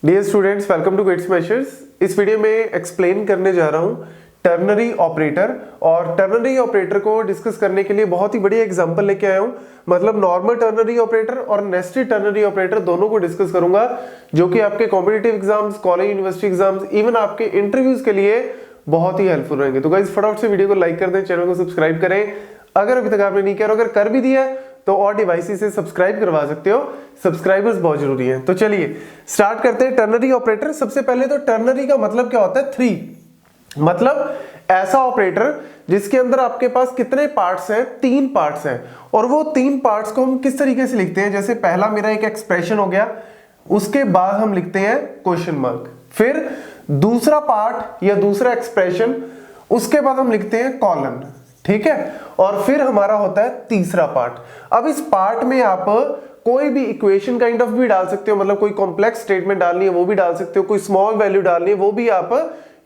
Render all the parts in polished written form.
Dear students, welcome to Gate Smashers. इस video में explain करने जा रहा हूँ टर्नरी ऑपरेटर। और टर्नरी ऑपरेटर को डिस्कस करने के लिए बहुत ही बढ़िया एग्जांपल लेके आया हूँ। मतलब नॉर्मल टर्नरी ऑपरेटर और नेस्टेड टर्नरी ऑपरेटर दोनों को डिस्कस करूंगा, जो कि आपके competitive exams, college university exams, even आपके इंटरव्यूज के लिए बहुत ही हेल्पफुल रहेंगे। तो गाइस फटाफट से वीडियो को लाइक कर दें, चैनल को सब्सक्राइब करें अगर अभी तक आपने नहीं किया। अगर कर भी दिया तो और डिवाइसेस से सब्सक्राइब करवा सकते हो, सब्सक्राइबर्स बहुत जरूरी हैं। तो चलिए स्टार्ट करते हैं टर्नरी ऑपरेटर। सबसे पहले तो टर्नरी का मतलब क्या होता है? थ्री, मतलब ऐसा ऑपरेटर जिसके अंदर आपके पास कितने पार्ट्स हैं? तीन पार्ट्स हैं। और वो तीन पार्ट्स को हम किस तरीके से लिखते हैं? जैसे पहला मेरा एक एक्सप्रेशन हो गया, उसके बाद हम लिखते हैं क्वेश्चन मार्क, फिर दूसरा पार्ट या दूसरा एक्सप्रेशन, उसके बाद हम लिखते हैं कॉलन, ठीक है, और फिर हमारा होता है तीसरा पार्ट। अब इस पार्ट में आप कोई भी इक्वेशन काइंड ऑफ भी डाल सकते हो, मतलब कोई कॉम्प्लेक्स स्टेटमेंट डालनी है वो भी डाल सकते हो, कोई स्मॉल वैल्यू डालनी है वो भी आप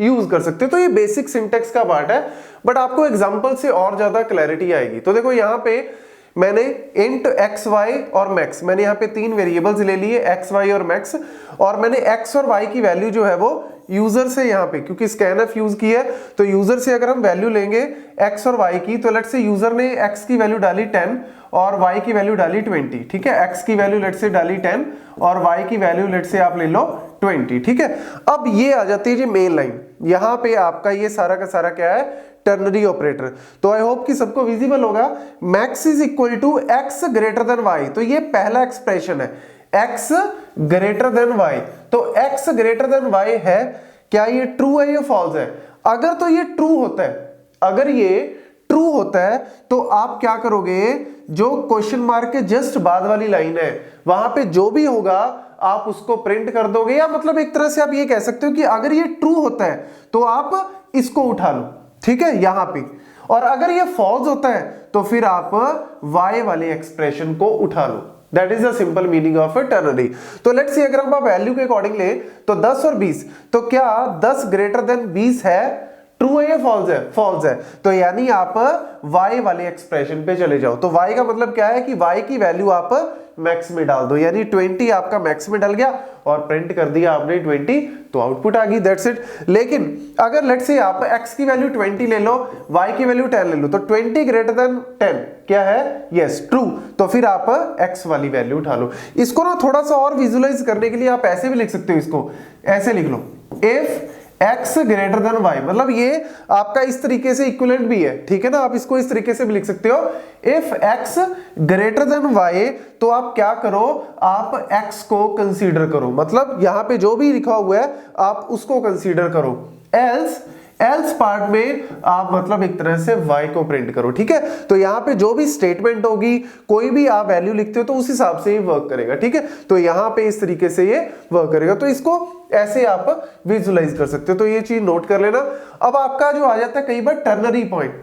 यूज कर सकते हो। तो ये बेसिक सिंटेक्स का पार्ट है, बट आपको एग्जांपल से और ज्यादा क्लैरिटी आएगी। तो देखो यहाँ पे मैंने इंट एक्स वाई और मैक्स, मैंने यहाँ पे तीन वेरिएबल्स ले लिए, एक्स वाई और मैक्स, और मैंने एक्स और वाई की वैल्यू जो है वो यूजर से यहाँ पे, क्योंकि स्कैनफ यूज की है तो यूजर से अगर हम वैल्यू लेंगे एक्स और वाई की, तो लेट्स से यूजर ने एक्स की वैल्यू डाली 10 और वाई की वैल्यू डाली 20, ठीक है। एक्स की वैल्यू लेट्स से डाली 10 और वाई की वैल्यू लेट्स से आप ले लो 20, ठीक है। अब ये आ जाती है जी मेन लाइन, यहाँ पे आपका ये सारा का सारा क्या है? Ternary operator. तो आई होप कि सबको विजिबल होगा। Max is equal to x greater than y, तो ये पहला एक्सप्रेशन है, एक्स ग्रेटर देन वाई। तो एक्स ग्रेटर देन वाई है, क्या ये ट्रू है या फॉल्स है? अगर तो ये ट्रू होता है, अगर ये ट्रू होता है तो आप क्या करोगे? जो क्वेश्चन मार्क के जस्ट बाद वाली लाइन है वहां पे जो भी होगा आप उसको प्रिंट कर दोगे, या मतलब एक तरह से आप ये कह सकते हो कि अगर ये ट्रू होता है तो आप इसको उठा लो, ठीक है, यहां पे। और अगर ये फॉल्स होता है तो फिर आप y वाले एक्सप्रेशन को उठा लो। That is the simple meaning of ternary. तो लेट्स सी, अगर हम वैल्यू के अकॉर्डिंग ले तो 10 और 20, तो क्या 10 ग्रेटर देन 20 है? ट्रू है या फॉल्स है? फॉल्स है। तो यानी आप y वाले एक्सप्रेशन पे चले जाओ। तो y का मतलब क्या है कि y की वैल्यू आप मैक्स में डाल दो, यानी 20 आपका मैक्स में डल गया और प्रिंट कर दिया आपने 20, तो आउटपुट आ गई, दैट्स इट। लेकिन अगर लेट्स से आप x की वैल्यू 20 ले लो, y की वैल्यू 10 ले लो, तो 20 ग्रेटर देन 10 क्या है? Yes, true. तो फिर आप x वाली वैल्यू उठा लो। इसको ना थोड़ा सा और विजुअलाइज करने के लिए आप ऐसे भी लिख सकते हो, इसको ऐसे लिख लो, if x greater than y, मतलब ये आपका इस तरीके से इक्विवेलेंट भी है, ठीक है ना। आप इसको इस तरीके से भी लिख सकते हो, if x greater than y, तो आप क्या करो? आप x को कंसीडर करो, मतलब यहां पे जो भी लिखा हुआ है आप उसको कंसीडर करो। एल्स पार्ट में आप मतलब एक तरह से y को प्रिंट करो, ठीक है। तो यहाँ पे जो भी स्टेटमेंट होगी, कोई भी आप वैल्यू लिखते हो तो उस हिसाब से ही वर्क करेगा, ठीक है। तो यहाँ पे इस तरीके से ये वर्क करेगा। तो इसको ऐसे आप विजुअलाइज कर सकते हो, तो ये चीज नोट कर लेना। अब आपका जो आ जाता है कई बार टर्नरी पॉइंट,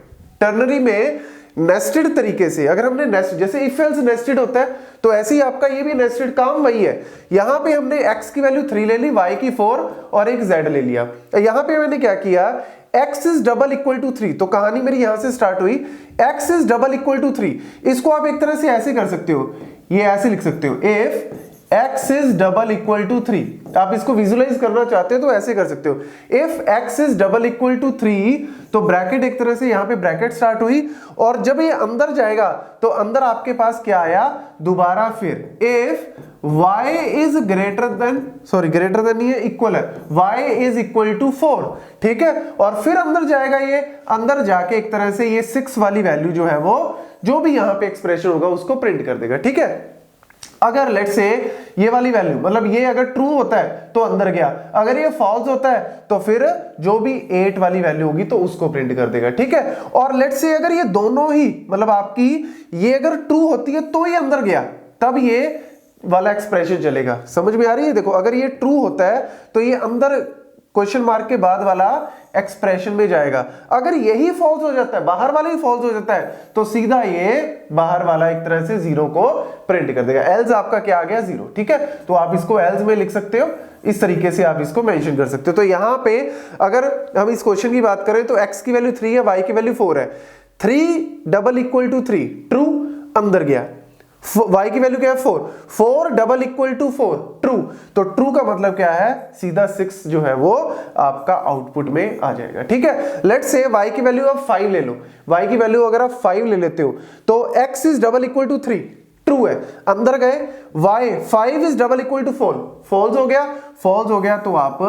टर्नरी में नेस्टेड तरीके से, अगर हमने नेस्ट, जैसे इफ एल्स नेस्टेड होता है, तो ऐसे ही आपका ये भी नेस्टेड काम वही है। यहां पे हमने x की वैल्यू 3 ले ली, y की 4 और एक z ले लिया। यहां पे मैंने क्या किया? x is double equal to 3, तो कहानी मेरी यहां से स्टार्ट हुई, x is double equal to 3। इसको आप एक तरह से ऐसे कर सकते हो, ये ऐसे लिख सकते हो, if x is double equal to 3। आप इसको विजुअलाइज करना चाहते हो तो ऐसे कर सकते हो, if x is double equal to 3, तो ब्रैकेट एक तरह से यहाँ पे ब्रैकेट स्टार्ट हुई, और जब ये अंदर जाएगा तो अंदर आपके पास क्या आया? दोबारा फिर if y is greater than, sorry greater than नहीं है, इक्वल है, y इज इक्वल टू 4, ठीक है। और फिर अंदर जाएगा, ये अंदर जाके एक तरह से ये 6 वाली वैल्यू जो है वो जो भी यहाँ पे एक्सप्रेशन होगा उसको प्रिंट कर देगा, ठीक है। अगर लेट्स से ये वाली वैल्यू, मतलब ये अगर ट्रू होता है तो अंदर गया, अगर ये फॉल्स होता है तो फिर जो भी 8 वाली वैल्यू होगी तो उसको प्रिंट कर देगा, ठीक है। और लेट्स से अगर ये दोनों ही, मतलब आपकी ये अगर ट्रू होती है तो ये अंदर गया, तब ये वाला एक्सप्रेशन चलेगा। समझ में आ रही है? देखो, अगर ये ट्रू होता है तो ये अंदर क्वेश्चन मार्क के बाद वाला एक्सप्रेशन में जाएगा। अगर यही फॉल्स हो जाता है, बाहर वाला ही फॉल्स हो जाता है, तो सीधा ये बाहर वाला एक तरह से 0 को प्रिंट कर देगा। एल्स आपका क्या आ गया? 0, ठीक है। तो आप इसको एल्स में लिख सकते हो, इस तरीके से आप इसको मेंशन कर सकते हो। तो यहां पे अगर हम इस क्वेश्चन की बात करें तो x की वैल्यू 3 है, y की वैल्यू 4 है, 3 डबल इक्वल टू 3 ट्रू, अंदर गया, y की वैल्यू क्या है 4, 4 डबल इक्वल टू 4 ट्रू, तो ट्रू का मतलब क्या है, सीधा 6 जो है वो आपका आउटपुट में आ जाएगा। ठीक है, लेट्स से y की वैल्यू आप 5 ले लो, y की वैल्यू अगर आप 5 ले लेते हो तो x is double equal to 3, true है, अंदर गए y 5 is double equal to 4, false हो गया, फॉल्स हो गया तो आप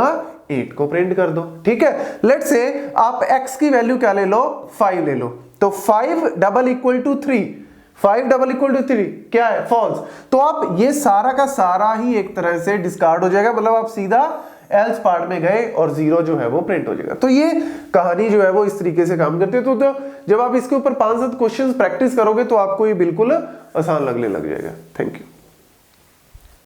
8 को प्रिंट कर दो। ठीक है, लेट्स से आप x की वैल्यू क्या ले लो, 5 ले लो, तो 5 double equal to 3, 5 double equal to 3 क्या है, फॉल्स, तो आप ये सारा का सारा ही एक तरह से डिस्कार्ड हो जाएगा, मतलब आप सीधा एल्स पार्ट में गए और 0 जो है वो प्रिंट हो जाएगा। तो ये कहानी जो है वो इस तरीके से काम करती है। तो जब आप इसके ऊपर 5-7 क्वेश्चंस प्रैक्टिस करोगे तो आपको ये बिल्कुल आसान लगने लग जाएगा। Thank you.